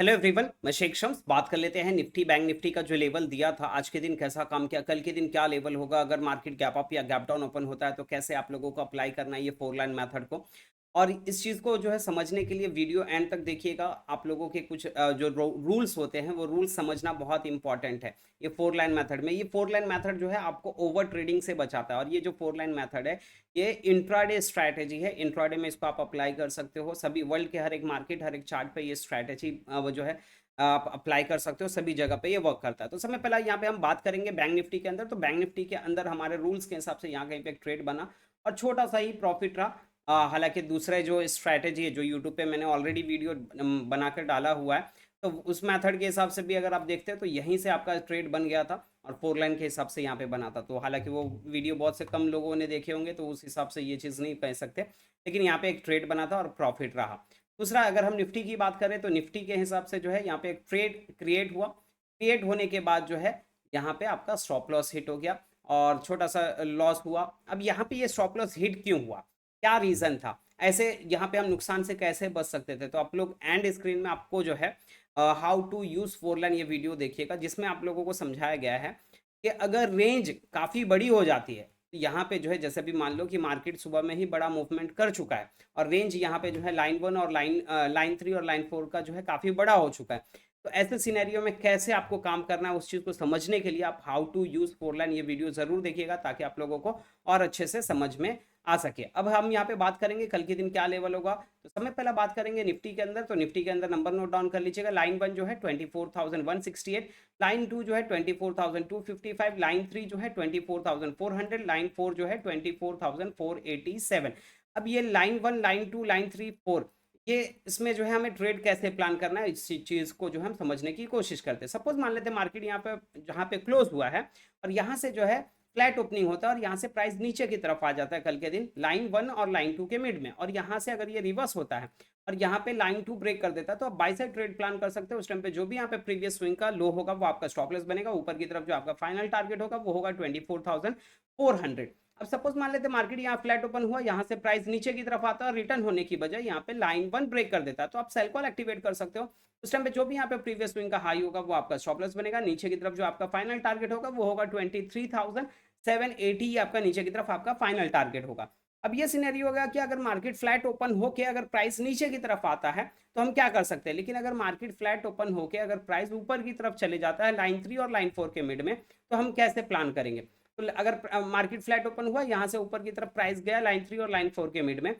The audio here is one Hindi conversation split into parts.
हेलो एवरीवन, मैं शेख शम्स। बात कर लेते हैं निफ्टी बैंक निफ्टी का जो लेवल दिया था आज के दिन कैसा काम किया, कल के दिन क्या लेवल होगा, अगर मार्केट गैप अप या गैप डाउन ओपन होता है तो कैसे आप लोगों को अप्लाई करना है ये फोर लाइन मेथड को। और इस चीज़ को जो है समझने के लिए वीडियो एंड तक देखिएगा। आप लोगों के कुछ जो रूल्स होते हैं वो रूल्स समझना बहुत इंपॉर्टेंट है। ये फोर लाइन मेथड में, ये फोर लाइन मेथड जो है आपको ओवर ट्रेडिंग से बचाता है। और ये जो फोर लाइन मेथड है ये इंट्राडे स्ट्रैटेजी है। इंट्राडे में इसको आप अप्लाई कर सकते हो सभी वर्ल्ड के हर एक मार्केट हर एक चार्ट पे। ये स्ट्रैटेजी वो जो है आप अप्लाई कर सकते हो सभी जगह पे, ये वर्क करता है। तो सबसे पहला यहाँ पे हम बात करेंगे बैंक निफ्टी के अंदर। तो बैंक निफ्टी के अंदर हमारे रूल्स के हिसाब से यहाँ कहीं पे एक ट्रेड बना और छोटा सा ही प्रॉफिट रहा। हालांकि दूसरे जो स्ट्रैटेजी है जो यूट्यूब पे मैंने ऑलरेडी वीडियो बनाकर डाला हुआ है, तो उस मेथड के हिसाब से भी अगर आप देखते हैं तो यहीं से आपका ट्रेड बन गया था और फोर लाइन के हिसाब से यहाँ पे बना था। तो हालांकि वो वीडियो बहुत से कम लोगों ने देखे होंगे तो उस हिसाब से ये चीज़ नहीं कह सकते, लेकिन यहाँ पे एक ट्रेड बना था और प्रॉफिट रहा। दूसरा, अगर हम निफ्टी की बात करें तो निफ्टी के हिसाब से जो है यहाँ पे एक ट्रेड क्रिएट हुआ। क्रिएट होने के बाद जो है यहाँ पे आपका स्टॉप लॉस हिट हो गया और छोटा सा लॉस हुआ। अब यहाँ पे ये स्टॉप लॉस हिट क्यों हुआ, क्या रीज़न था, ऐसे यहाँ पे हम नुकसान से कैसे बच सकते थे। तो आप लोग एंड स्क्रीन में आपको जो है how to use four line ये वीडियो देखिएगा, जिसमें आप लोगों को समझाया गया है कि अगर रेंज काफ़ी बड़ी हो जाती है तो यहाँ पे जो है जैसे भी मान लो कि मार्केट सुबह में ही बड़ा मूवमेंट कर चुका है और रेंज यहाँ पे जो है लाइन वन और लाइन थ्री और लाइन फोर का जो है काफ़ी बड़ा हो चुका है। तो ऐसे सिनेरियो में कैसे आपको काम करना है उस चीज़ को समझने के लिए आप how to use four line ये वीडियो ज़रूर देखिएगा, ताकि आप लोगों को और अच्छे से समझ में आ सके। अब हम यहाँ पे बात करेंगे कल के दिन क्या लेवल होगा। तो सबसे पहला बात करेंगे निफ्टी के अंदर। तो निफ्टी के अंदर नंबर नोट डाउन कर लीजिएगा। लाइन वन जो है 24,168, लाइन टू जो है 24,255, लाइन थ्री जो है 24,400, लाइन फोर जो है 24,487। अब ये line one line two line three four, ये इसमें जो है हमें ट्रेड कैसे प्लान करना है इस चीज़ को जो हम समझने की कोशिश करते हैं। सपोज मान लेते हैं मार्केट यहाँ पे जहाँ पे क्लोज हुआ है और यहाँ से जो है फ्लैट ओपनिंग होता है और यहाँ से प्राइस नीचे की तरफ आ जाता है कल के दिन लाइन वन और लाइन टू के मिड में, और यहाँ से अगर ये रिवर्स होता है और यहाँ पे लाइन टू ब्रेक कर देता है तो आप बाई साइड ट्रेड प्लान कर सकते हो। उस टाइम पे जो भी यहाँ पे प्रीवियस स्विंग का लो होगा वो आपका स्टॉप लॉस बनेगा। ऊपर की तरफ जो आपका फाइनल टारगेट होगा वो होगा 24,400। अब सपोज मान लेते मार्केट यहाँ फ्लैट ओपन हुआ, यहाँ से प्राइस नीचे की तरफ आता है और रिटर्न होने की बजाय यहाँ पे लाइन वन ब्रेक कर देता है, तो आप सेल कॉल एक्टिवेट कर सकते हो। उस टाइम पे जो भी यहाँ पे प्रीवियस स्विंग का हाई होगा वो आपका स्टॉप लॉस बनेगा। नीचे की तरफ जो आपका फाइनल टारगेट होगा वो होगा 23,780, आपका नीचे की तरफ आपका फाइनल टारगेट होगा। अब ये सिनेरियो होगा कि अगर मार्केट फ्लैट ओपन होके अगर प्राइस नीचे की तरफ आता है तो हम क्या कर सकते हैं, लेकिन अगर मार्केट फ्लैट ओपन होके अगर प्राइस ऊपर की तरफ चले जाता है लाइन थ्री और लाइन फोर के मिड में, तो हम कैसे प्लान करेंगे। तो अगर मार्केट फ्लैट ओपन हुआ, यहाँ से ऊपर की तरफ प्राइस गया लाइन थ्री और लाइन फोर के मिड में,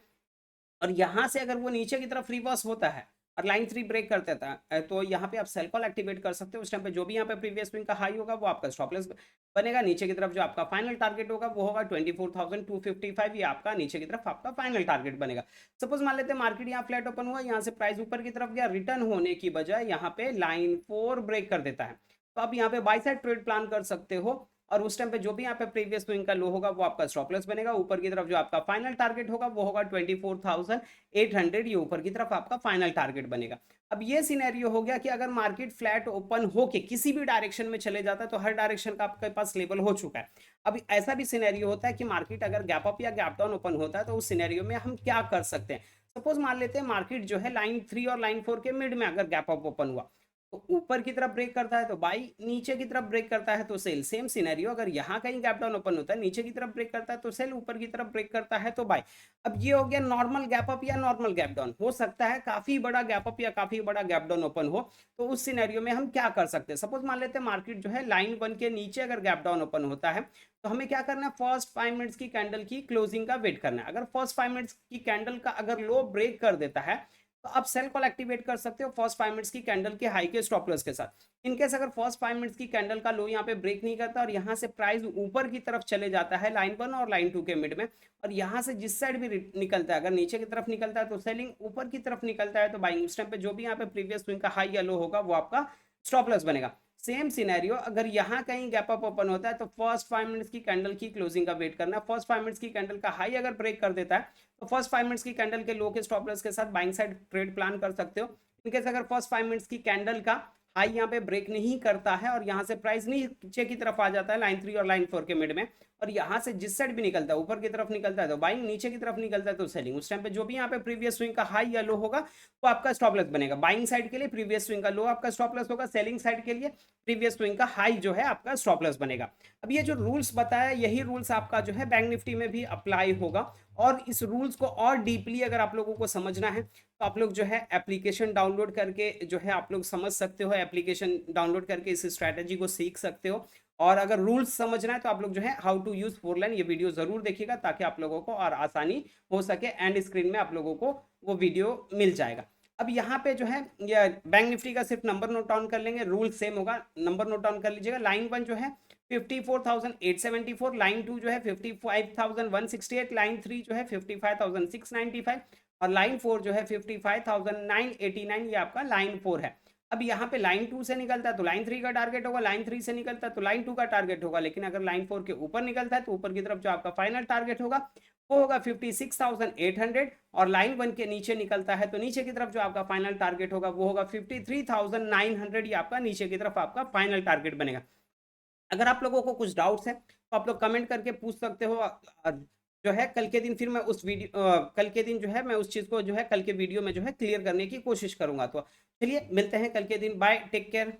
और यहाँ से अगर वो नीचे की तरफ रिवर्स होता है और लाइन थ्री ब्रेक कर देता है तो यहाँ पे आप सेल कॉल एक्टिवेट कर सकते हो। उस टाइम पे जो भी यहाँ पे प्रीवियस स्विंग का हाई होगा वो आपका स्टॉप लॉस बनेगा। नीचे की तरफ जो आपका फाइनल टारगेट होगा वो होगा 24,255, ये आपका नीचे की तरफ आपका फाइनल टारगेट बनेगा। सपोज मान लेते हैं मार्केट यहाँ फ्लैट ओपन हुआ, यहाँ से प्राइस ऊपर की तरफ गया, रिटर्न होने की बजाय यहाँ पे लाइन फोर ब्रेक कर देता है, तो आप यहाँ पे बाई साइड ट्रेड प्लान कर सकते हो। और उस टाइम पे जो भी यहाँ पे प्रीवियस स्विंग का लो होगा वो आपका स्टॉप लॉस बनेगा। ऊपर की तरफ जो आपका फाइनल टारगेट होगा वो होगा 24,800, ये ऊपर की तरफ आपका फाइनल टारगेट बनेगा। अब ये सिनेरियो हो गया कि अगर मार्केट फ्लैट ओपन होके किसी भी डायरेक्शन में चले जाता है तो हर डायरेक्शन का आपके पास लेवल हो चुका है। अब ऐसा भी सिनेरियो होता है कि मार्केट अगर गैप अप या गैप डाउन ओपन होता है तो उस सिनेरियो में हम क्या कर सकते हैं। सपोज मान लेते हैं मार्केट जो है लाइन थ्री और लाइन फोर के मिड में अगर गैप अप ओपन हुआ तो ऊपर की तरफ ब्रेक करता है तो बाई, नीचे की तरफ ब्रेक करता है तो सेल। सेम सिनेरियो अगर यहाँ कहीं गैप डाउन ओपन होता है, नीचे की तरफ ब्रेक करता है तो सेल, ऊपर की तरफ ब्रेक करता है तो बाई। अब ये हो गया नॉर्मल गैप अप या नॉर्मल गैप डाउन। हो सकता है काफी बड़ा गैप अप या काफी बड़ा गैप डाउन ओपन हो, तो उस सिनेरियो में हम क्या कर सकते हैं। सपोज मान लेते हैं मार्केट जो है लाइन वन के नीचे अगर गैप डाउन ओपन होता है तो हमें क्या करना है, फर्स्ट 5 मिनट्स की कैंडल की क्लोजिंग का वेट करना है। अगर फर्स्ट 5 मिनट्स की कैंडल का अगर लो ब्रेक कर देता है तो आप सेल कॉल एक्टिवेट कर सकते हो फर्स्ट 5 मिनट्स की कैंडल के हाई के स्टॉप लॉस के साथ। इनकेस अगर फर्स्ट 5 मिनट्स की कैंडल का लो यहाँ पे ब्रेक नहीं करता और यहाँ से प्राइस ऊपर की तरफ चले जाता है लाइन वन और लाइन टू के मिड में, और यहाँ से जिस साइड भी निकलता है, अगर नीचे की तरफ निकलता है तो सेलिंग, ऊपर की तरफ निकलता है तो बाइंग। उस टाइम पे जो भी यहाँ पे प्रीवियस स्विंग का हाई या लो होगा वो आपका स्टॉप लॉस बनेगा। सेम सिनेरियो अगर यहाँ कहीं गैप अप ओपन होता है तो फर्स्ट 5 मिनट्स की कैंडल की क्लोजिंग का वेट करना है। फर्स्ट 5 मिनट्स की कैंडल का हाई अगर ब्रेक कर देता है तो फर्स्ट 5 मिनट्स की कैंडल के लो के स्टॉप लॉस के साथ बाइंग साइड ट्रेड प्लान कर सकते हो। इनकेस अगर फर्स्ट 5 मिनट्स की कैंडल का हाई यहाँ पे ब्रेक नहीं करता है और यहाँ से प्राइस नीचे की तरफ आ जाता है लाइन थ्री और लाइन फोर के मिड में, और यहाँ से जिस साइड भी निकलता है, ऊपर की तरफ निकलता है तो बाइंग, नीचे की तरफ निकलता है तो सेलिंग। उस टाइम पे जो भी यहाँ पे प्रीवियस स्विंग का हाई या लो होगा वो आपका स्टॉप लॉस बनेगा। बाइंग साइड के लिए प्रीवियस स्विंग का लो आपका स्टॉप लॉस होगा, सेलिंग साइड के लिए प्रीवियस स्विंग का हाई जो है आपका स्टॉप लॉस बनेगा। अब ये जो रूल्स बताया, यही रूल्स आपका जो है बैंक निफ्टी में भी अप्लाई होगा। और इस रूल्स को और डीपली अगर आप लोगों को समझना है तो आप लोग जो है एप्लीकेशन डाउनलोड करके जो है आप लोग समझ सकते हो, एप्लीकेशन डाउनलोड करके इस स्ट्रैटेजी को सीख सकते हो। और अगर रूल्स समझना है तो आप लोग जो है हाउ टू यूज फोरलाइन ये वीडियो जरूर देखिएगा, ताकि आप लोगों को और आसानी हो सके। एंड स्क्रीन में आप लोगों को वो वीडियो मिल जाएगा। अब यहाँ पे जो है ये बैंक निफ्टी का सिर्फ नंबर नोट डाउन कर लेंगे, रूल सेम होगा, नंबर नोट डाउन कर लीजिएगा। लाइन 1 जो है 54,874, लाइन 2 जो है 55,168, लाइन 3 जो है 55,695 और लाइन 4 जो है 55,989, ये आपका लाइन 4 है। अब यहाँ पे लाइन 2 से निकलता है तो लाइन 3 का टारगेट होगा, लाइन 3 से निकलता है तो लाइन 2 का टारगेट होगा। लेकिन अगर लाइन 4 के ऊपर निकलता है तो ऊपर की तरफ जो आपका फाइनल टारगेट होगा वो होगा 56,800 और लाइन 1 के नीचे निकलता है तो नीचे की तरफ जो आपका फाइनल टारगेट होगा वो होगा 53,900, ये आपका नीचे की तरफ आपका फाइनल टारगेट बनेगा। अगर आप लोगों को कुछ डाउट्स है तो आप लोग कमेंट करके पूछ सकते हो। जो है कल के दिन फिर मैं उस वीडियो कल के दिन जो है मैं उस चीज़ को जो है कल के वीडियो में जो है क्लियर करने की कोशिश करूंगा। तो चलिए मिलते हैं कल के दिन, बाय, टेक केयर।